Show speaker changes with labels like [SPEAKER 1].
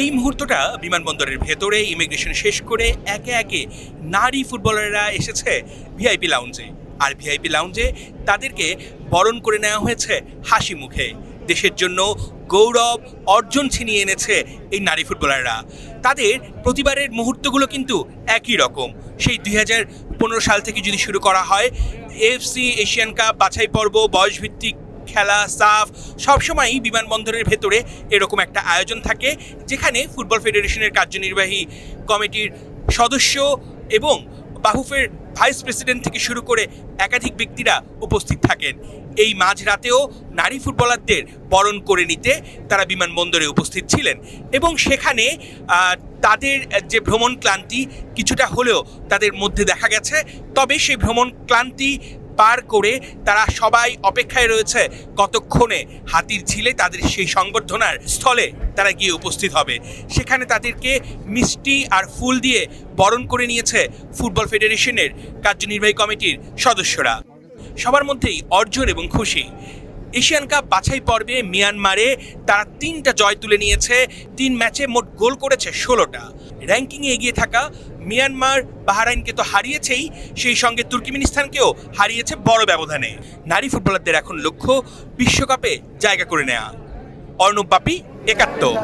[SPEAKER 1] এই মুহূর্তটা বিমানবন্দরের ভেতরে ইমিগ্রেশন শেষ করে একে একে নারী ফুটবলাররা এসেছে ভিআইপি লাউঞ্জে। আর ভিআইপি লাউঞ্জে তাদেরকে বরণ করে নেওয়া হয়েছে হাসি মুখে। দেশের জন্য গৌরব অর্জন ছিনিয়ে এনেছে এই নারী ফুটবলাররা। তাদের প্রতিবারের মুহূর্তগুলো কিন্তু একই রকম। সেই 2015 সাল থেকে যদি শুরু করা হয়, এএফসি এশিয়ান কাপ বাছাই পর্ব, বয়সভিত্তিক খেলা, সাফ, সবসময়ই বিমানবন্দরের ভেতরে এরকম একটা আয়োজন থাকে যেখানে ফুটবল ফেডারেশনের কার্যনির্বাহী কমিটির সদস্য এবং বাফুফের ভাইস প্রেসিডেন্ট থেকে শুরু করে একাধিক ব্যক্তিরা উপস্থিত থাকেন। এই মাঝরাতেও নারী ফুটবলারদের বরণ করে নিতে তারা বিমানবন্দরে উপস্থিত ছিলেন এবং সেখানে তাদের যে ভ্রমণ ক্লান্তি কিছুটা হলেও তাদের মধ্যে দেখা গেছে। তবে সেই ভ্রমণ ক্লান্তি পার করে তারা সবাই অপেক্ষায় রয়েছে কতক্ষণে হাতির ঝিলে তাদের সেই সংবর্ধনার স্থলে তারা গিয়ে উপস্থিত হবে। সেখানে তাদেরকে মিষ্টি আর ফুল দিয়ে বরণ করে নিয়েছে ফুটবল ফেডারেশনের কার্যনির্বাহী কমিটির সদস্যরা। সবার মধ্যেই অর্জন এবং খুশি। এশিয়ান কাপ বাছাই পর্বে মিয়ানমারে তারা 3টা জয় তুলে নিয়েছে। 3 ম্যাচে মোট গোল করেছে 16টা। র্যাঙ্কিংয়ে এগিয়ে থাকা মিয়ানমার বাহরাইনকে তো হারিয়েছেই, সেই সঙ্গে তুর্কমেনিস্তানকেও হারিয়েছে বড় ব্যবধানে। নারী ফুটবলারদের এখন লক্ষ্য বিশ্বকাপে জায়গা করে নেওয়া। অর্ণব বাপি, একাত্তর।